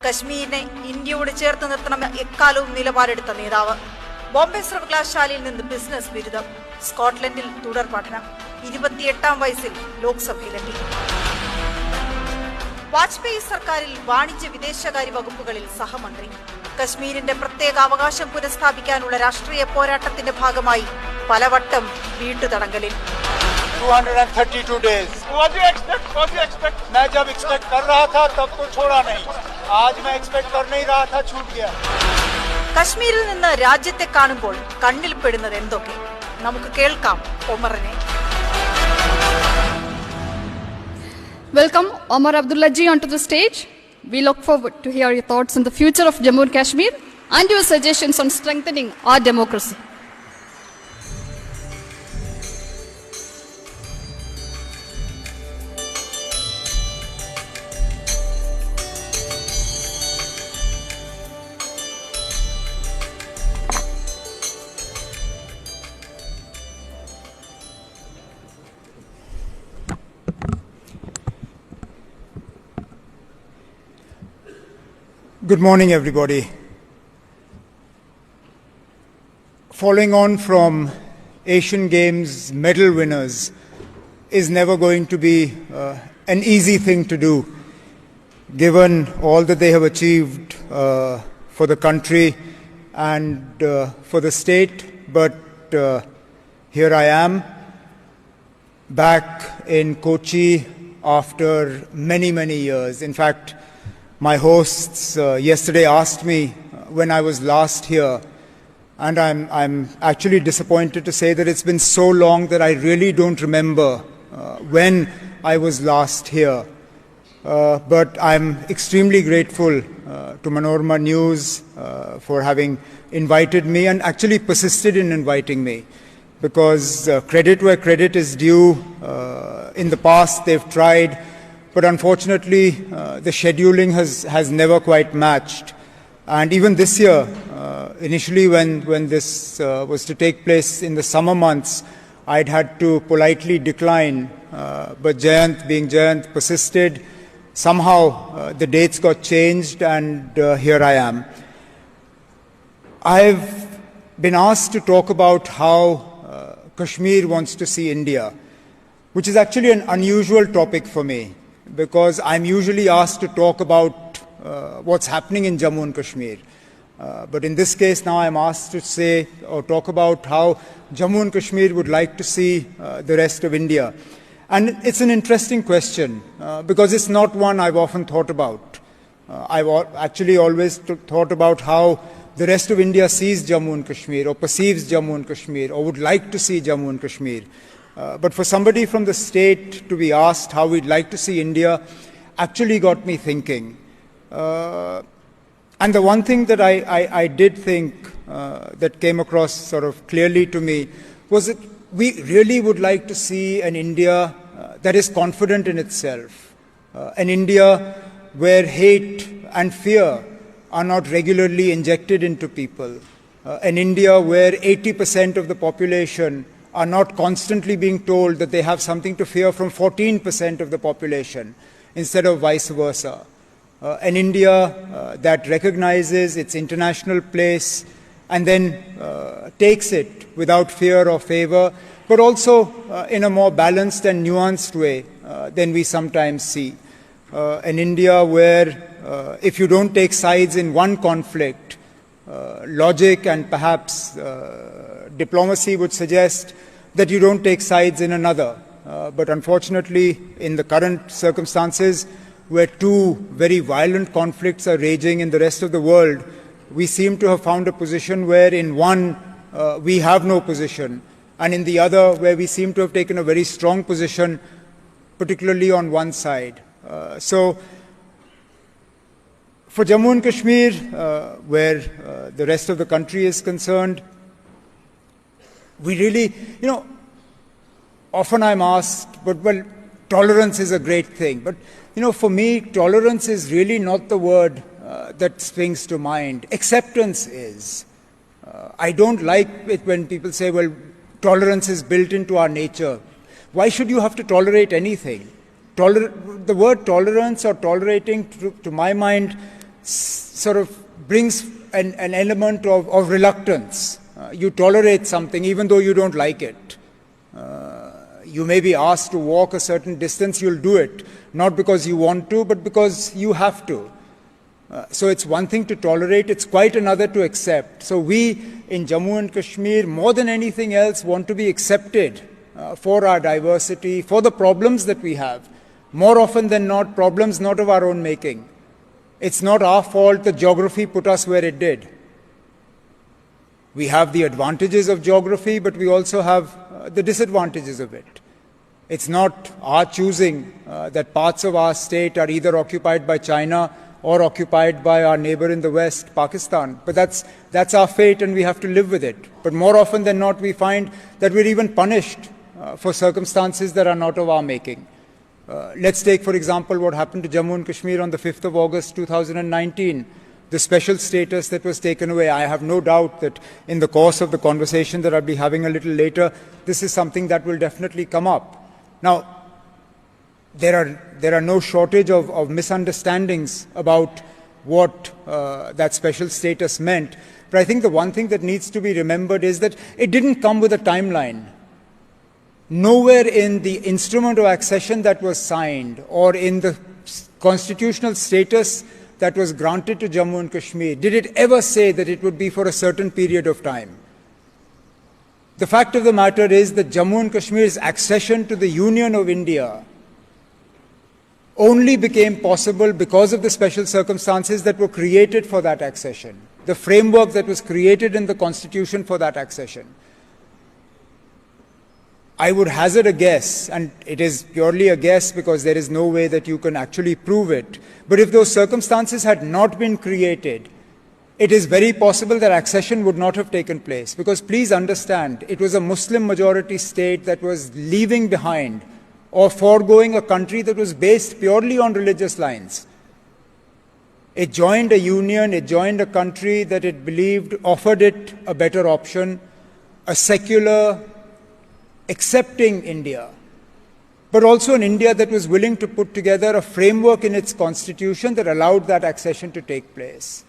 കശ്മീരിനെ ഇന്ത്യയോട് ചേർത്ത് നിർത്തണം എക്കാലവും നിലപാടെടുത്ത നേതാവ്. ബോംബെ സർവകലാശാലയിൽ നിന്ന് ബിസിനസ് ബിരുദം, സ്കോട്ട്ലൻഡിൽ തുടർ പഠനം, 28-ാം വയസ്സിൽ ലോക്സഭയിലെത്തി. വാജ്പേയി സർക്കാരിൽ വാണിജ്യ വിദേശകാര്യ വകുപ്പുകളിൽ സഹമന്ത്രി. കശ്മീരിന്റെ പ്രത്യേക അവകാശം പുനഃസ്ഥാപിക്കാനുള്ള രാഷ്ട്രീയ പോരാട്ടത്തിന്റെ ഭാഗമായി പലവട്ടം വീട്ടുതടങ്കലിൽ. 232 days. What do you expect? मैं जब expect कर रहा था तब तो छोड़ा नहीं. आज मैं expect कर नहीं रहा था, छूट गया. കശ്മീരിൽ നിന്ന് രാജ്യത്തെ കാണുമ്പോൾ കണ്ണിൽ പെടുന്നത് എന്തൊക്കെ? നമുക്ക് കേൾക്കാം ഒമറിനെ. Welcome Omar Abdullah ji onto the stage. We look forward to hear your thoughts on the future of Jammu and Kashmir and your suggestions on strengthening our democracy. Good morning, everybody. Following on from Asian Games medal winners is never going to be an easy thing to do, given all that they have achieved for the country and for the state. But here I am, back in Kochi after many, many years. In fact, my hosts yesterday asked me when I was last here, and I'm actually disappointed to say that it's been so long that I really don't remember when I was last here. But I'm extremely grateful to Manorama News for having invited me and actually persisted in inviting me, because credit where credit is due. In the past they've tried, but unfortunately the scheduling has never quite matched. And even this year, initially when this was to take place in the summer months, I'd had to politely decline, but Jayant, being Jayant, persisted. Somehow the dates got changed, and here I am. I've been asked to talk about how Kashmir wants to see India, which is actually an unusual topic for me, because I'm usually asked to talk about what's happening in Jammu and Kashmir. But in this case now I'm asked to say or talk about how Jammu and Kashmir would like to see the rest of India. And it's an interesting question because it's not one I've often thought about. I've actually always thought about how the rest of India sees Jammu and Kashmir, or perceives Jammu and Kashmir, or would like to see Jammu and Kashmir. But for somebody from the state to be asked how we'd like to see India actually got me thinking. And the one thing that I did think that came across sort of clearly to me was that we really would like to see an India that is confident in itself, an India where hate and fear are not regularly injected into people, an India where 80% of the population are not constantly being told that they have something to fear from 14% of the population instead of vice versa. An India that recognizes its international place and then takes it without fear or favor, but also in a more balanced and nuanced way than we sometimes see. An India where if you don't take sides in one conflict, logic and perhaps diplomacy would suggest that you don't take sides in another. But unfortunately, in the current circumstances, where two very violent conflicts are raging in the rest of the world, we seem to have found a position where in one we have no position, and in the other where we seem to have taken a very strong position, particularly on one side. So for Jammu and Kashmir, where the rest of the country is concerned, we really, often I'm asked, but well, tolerance is a great thing. But, for me, tolerance is really not the word that springs to mind. Acceptance is. I don't like it when people say, well, tolerance is built into our nature. Why should you have to tolerate anything? The word tolerance or tolerating, to my mind, sort of brings an element of reluctance. You tolerate something even though you don't like it. You may be asked to walk a certain distance, you'll do it. Not because you want to, but because you have to. So it's one thing to tolerate, it's quite another to accept. So we in Jammu and Kashmir, more than anything else, want to be accepted for our diversity, for the problems that we have. More often than not, problems not of our own making. It's not our fault that geography put us where it did. We have the advantages of geography, but we also have the disadvantages of it. It's not our choosing that parts of our state are either occupied by China or occupied by our neighbor in the west, Pakistan. But that's our fate and we have to live with it. But more often than not, we find that we're even punished for circumstances that are not of our making. Let's take, for example, what happened to Jammu and Kashmir on the 5th of August 2019, the special status that was taken away. I have no doubt that in the course of the conversation that I'll be having a little later, this is something that will definitely come up. Now, there are no shortage of misunderstandings about what that special status meant. But I think the one thing that needs to be remembered is that it didn't come with a timeline. Nowhere in the instrument of accession that was signed or in the constitutional status that was granted to Jammu and Kashmir did it ever say that it would be for a certain period of time. The fact of the matter is that Jammu and Kashmir's accession to the Union of India only became possible because of the special circumstances that were created for that accession, the framework that was created in the Constitution for that accession. I would hazard a guess, and it is purely a guess because there is no way that you can actually prove it, but if those circumstances had not been created, it is very possible that accession would not have taken place. Because please understand, it was a Muslim majority state that was leaving behind or foregoing a country that was based purely on religious lines. It joined a union, it joined a country that it believed offered it a better option, a secular, accepting India, but also an India that was willing to put together a framework in its constitution that allowed that accession to take place.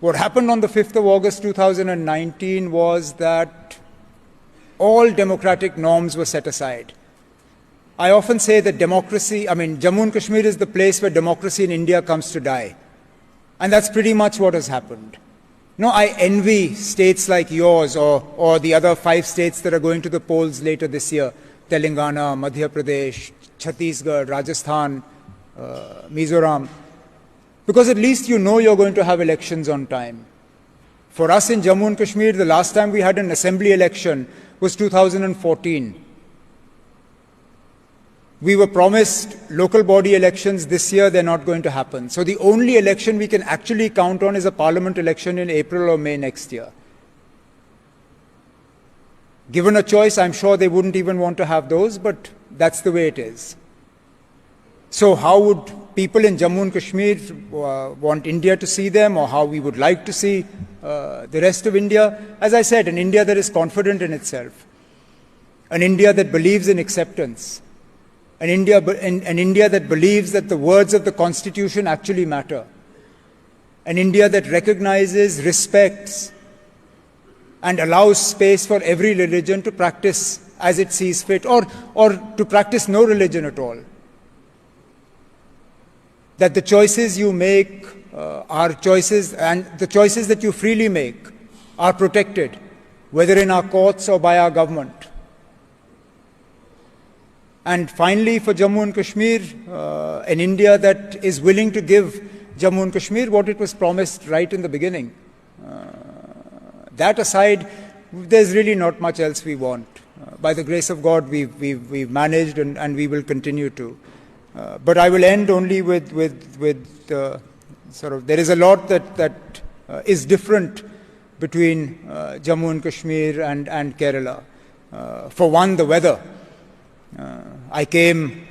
What happened on the 5th of August 2019 was that all democratic norms were set aside. I often say that Jammu and Kashmir is the place where democracy in India comes to die. And that's pretty much what has happened. No, I envy states like yours or the other 5 states that are going to the polls later this year, Telangana, Madhya Pradesh, Chhattisgarh, Rajasthan, Mizoram, because at least you know you're going to have elections on time. For us in Jammu and Kashmir, the last time we had an assembly election was 2014. We were promised local body elections this year, they're not going to happen. So the only election we can actually count on is a parliament election in April or May next year. Given a choice, I'm sure they wouldn't even want to have those, but that's the way it is. So how would people in Jammu and Kashmir want India to see them, or how we would like to see the rest of India? As I said, an India that is confident in itself, an India that believes in acceptance, an India that believes that the words of the Constitution actually matter, an India that recognizes, respects, and allows space for every religion to practice as it sees fit, or to practice no religion at all. That the choices you make are choices, and the choices that you freely make are protected, whether in our courts or by our government. And finally, for Jammu and Kashmir, an India that is willing to give Jammu and Kashmir what it was promised right in the beginning. That aside, there's really not much else we want. By the grace of God, we've managed and we will continue to. But I will end only with there is a lot that is different between Jammu and Kashmir and Kerala. For one, the weather. I came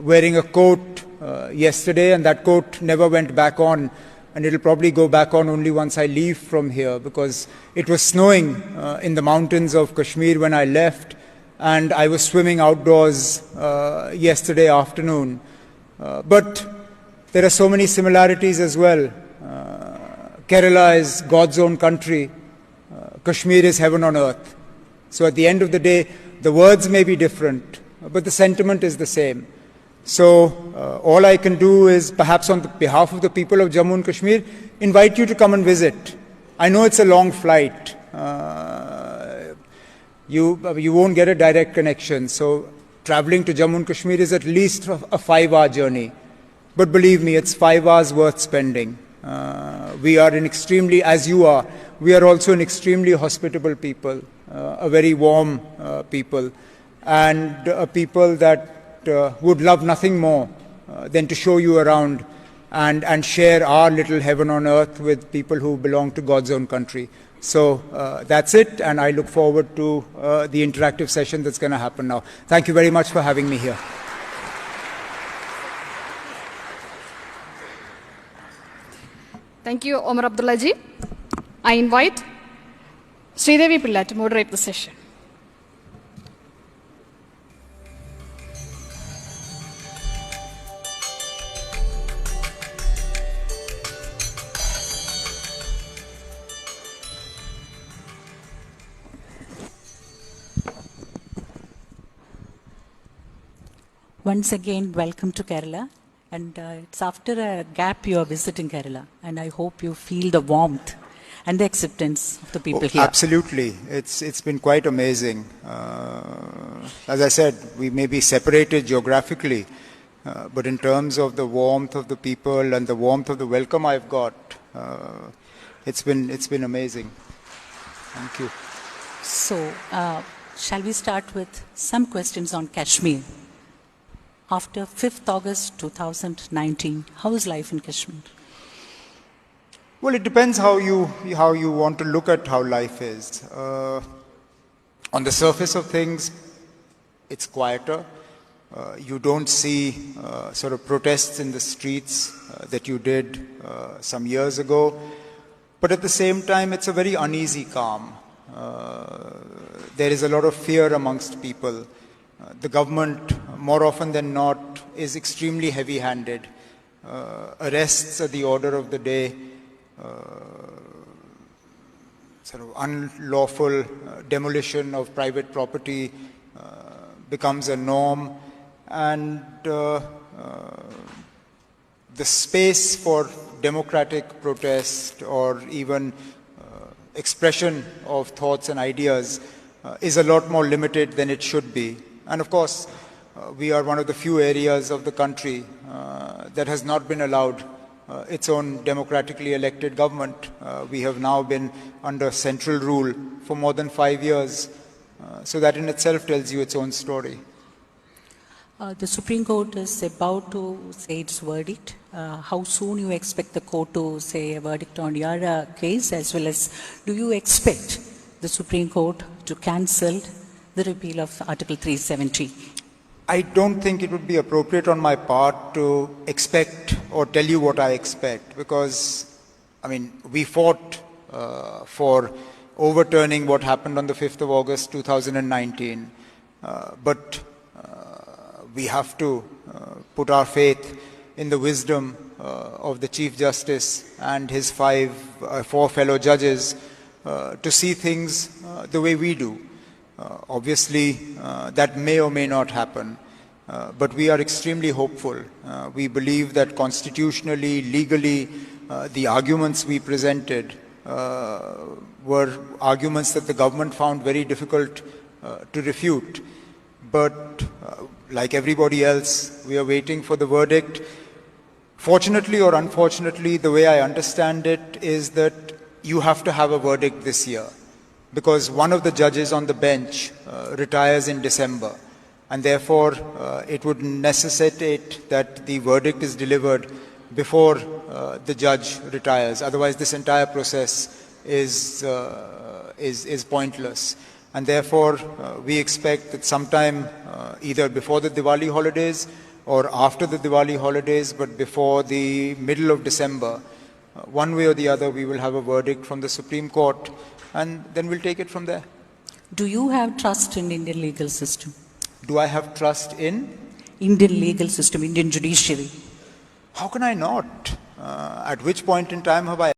wearing a coat yesterday, and that coat never went back on, and it'll probably go back on only once I leave from here, because it was snowing in the mountains of Kashmir when I left, and I was swimming outdoors yesterday afternoon. But there are so many similarities as well. Kerala is God's own country. Kashmir is heaven on earth. So at the end of the day, the words may be different, but the sentiment is the same. So all I can do is, perhaps on behalf of the people of Jammu and Kashmir, invite you to come and visit. I know it's a long flight. You won't get a direct connection. So traveling to Jammu and Kashmir is at least a 5-hour journey. But believe me, it's 5 hours worth spending. We are an extremely, as you are, we are also an extremely hospitable people, a very warm people, and a people that would love nothing more than to show you around and share our little heaven on earth with people who belong to God's own country. So that's it, and I look forward to the interactive session that's going to happen now. Thank you very much for having me here. Thank you, Omar Abdullah ji. I invite Sridevi Pilla to moderate the session. Once again, welcome to Kerala. And it's after a gap you are visiting Kerala. And I hope you feel the warmth and the acceptance of the people here. Absolutely. It's been quite amazing. As I said, we may be separated geographically, but in terms of the warmth of the people and the warmth of the welcome I've got, it's been amazing. Thank you. So, shall we start with some questions on Kashmir? After 5th August 2019, how is life in Kashmir? Well, it depends how you want to look at how life is. On the surface of things, it's quieter. You don't see sort of protests in the streets that you did some years ago. But at the same time, it's a very uneasy calm. There is a lot of fear amongst people. The government, more often than not, is extremely heavy-handed. Arrests are the order of the day. Sort of unlawful demolition of private property becomes a norm, and the space for democratic protest or even expression of thoughts and ideas is a lot more limited than it should be. And of course, we are one of the few areas of the country that has not been allowed its own democratically elected government. We have now been under central rule for more than 5 years. So that in itself tells you its own story. The Supreme Court is about to say its verdict. How soon you expect the court to say a verdict on your case, as well as do you expect the Supreme Court to cancel the repeal of Article 370? I don't think it would be appropriate on my part to expect or tell you what I expect, because, I mean, we fought for overturning what happened on the 5th of August 2019, but we have to put our faith in the wisdom of the Chief Justice and his four fellow judges to see things the way we do. Obviously, that may or may not happen, but we are extremely hopeful. We believe that constitutionally, legally, the arguments we presented were arguments that the government found very difficult to refute. But like everybody else, we are waiting for the verdict. Fortunately or unfortunately, the way I understand it is that you have to have a verdict this year, because one of the judges on the bench retires in December, and therefore it would necessitate that the verdict is delivered before the judge retires. Otherwise, this entire process is pointless. And therefore, we expect that sometime either before the Diwali holidays or after the Diwali holidays, but before the middle of December, one way or the other, we will have a verdict from the Supreme Court, and then we'll take it from there. Do you have trust in Indian legal system? Do I have trust in? Indian legal system, Indian judiciary. How can I not? At which point in time have I